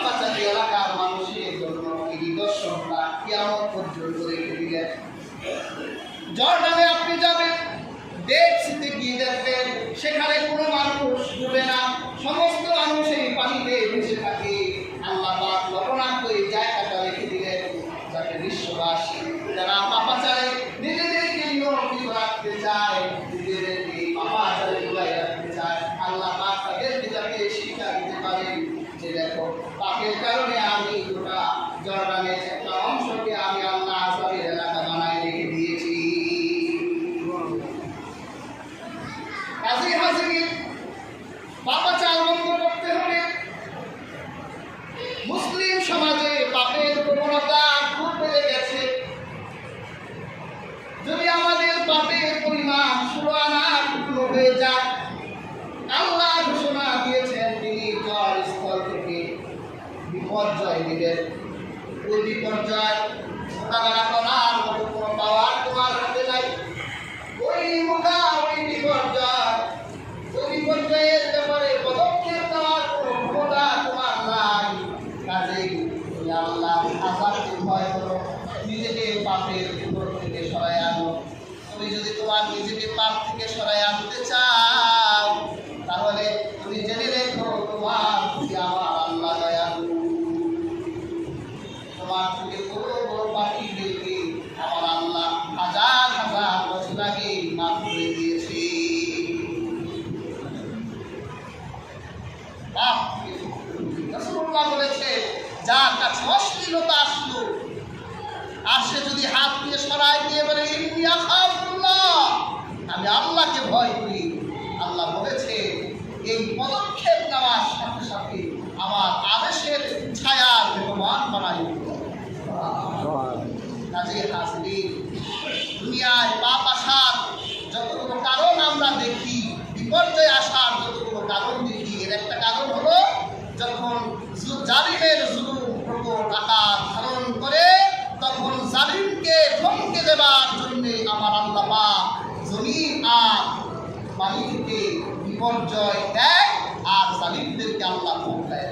পাপাচারী এলাকার মানুষের জন্য এই নিদর্শনটা কিয়ামত পর্যন্ত রেখে দিলেন। জর্ডানে আপনি যাবেন, ডেড সিতে গিয়ে দেখবেন সেখানে কোনো মানুষ ডুবে না, সমস্ত মানুষ এই পানিতে ভেসে থাকে। আল্লাহ পাক লবণাক্ত এই জায়গাটা রেখে দিলেন যাতে বিশ্ববাসী যারা পাপাচারে নিজেদেরকে নিয়ন্ত্রিত রাখতে চায়, নিজেদেরকে পাপাচারে ডুবাই রাখতে চায়, আল্লাহ পাক তাদেরকে যাতে শিক্ষা দিতে পারেন যে দেখো পাপের কারণে আমি গোটা জর্ডানের একটা অংশকে আমি আল্লাহ আযাবের এলাকা বানায় রেখে দিয়েছি। কাজী হাজির পাপাচার বন্ধ করতে হবে। মুসলিম সমাজে পাপের প্রবণতা খুব বেড়ে গেছে। যদি আমাদের পাপের পরিমাণ 16 আনা টুকরো হয়ে যায়, আল্লাহ ঘোষণা দিয়েছেন তিনি জল স্থল থেকে বিপর্যয় দিবেন। ওই বিপর্যয় মোকাবেলা করার মতো কোনো পাওয়ার তোমার হাতে নাই। ওই বিপর্যয়ের ব্যাপারে পদক্ষেপ নেওয়ার কোনো ক্ষমতা তোমার নাই। কাজেই তুমি আল্লাহ আযাবকে ভয় করো, নিজেকে পাপের উপর থেকে সরাই আনো। তুমি যদি তোমার নিজেকে পাপ থেকে সরাই আনতে চাও তাহলে তুমি জেনে রেখো তোমার প্রতি আমার আল্লাহ দয়ালু। তোমার থেকে বড় বড় পাপীদেরকে আমার আল্লাহ হাজার হাজার বছর আগে মাফ করে দিয়েছে। রাসূলুল্লাহ বলেছে যার কাছে অশ্লীলতা আসলো আর সে যদি হাত দিয়ে সরাই দিয়ে বলে ইন্নী আখাফুল্লাহ, আমি আল্লাহকে ভয় করি, আল্লাহ বলেছে এই পদক্ষেপ নেওয়ার সাথে সাথে আমার আদেশের ছায়ার বেগমান বানাই দিল। কাজে হাজির দুনিয়ায় পাপ আসার যতগুলো কারণ আমরা দেখি, বিপর্যয় আসার যতগুলো কারণ দেখি, এর একটা কারণ হলো যখন জালিমের জুলুম প্রকট আকার ধারণ করে তখন জালিমকে থমকে দেবার জন্য আমার আল্লাহ পাক জমিন আর পানিতে বিপর্যয় দেয় আর জালিমদেরকে আল্লাহ ভোগ দেয়।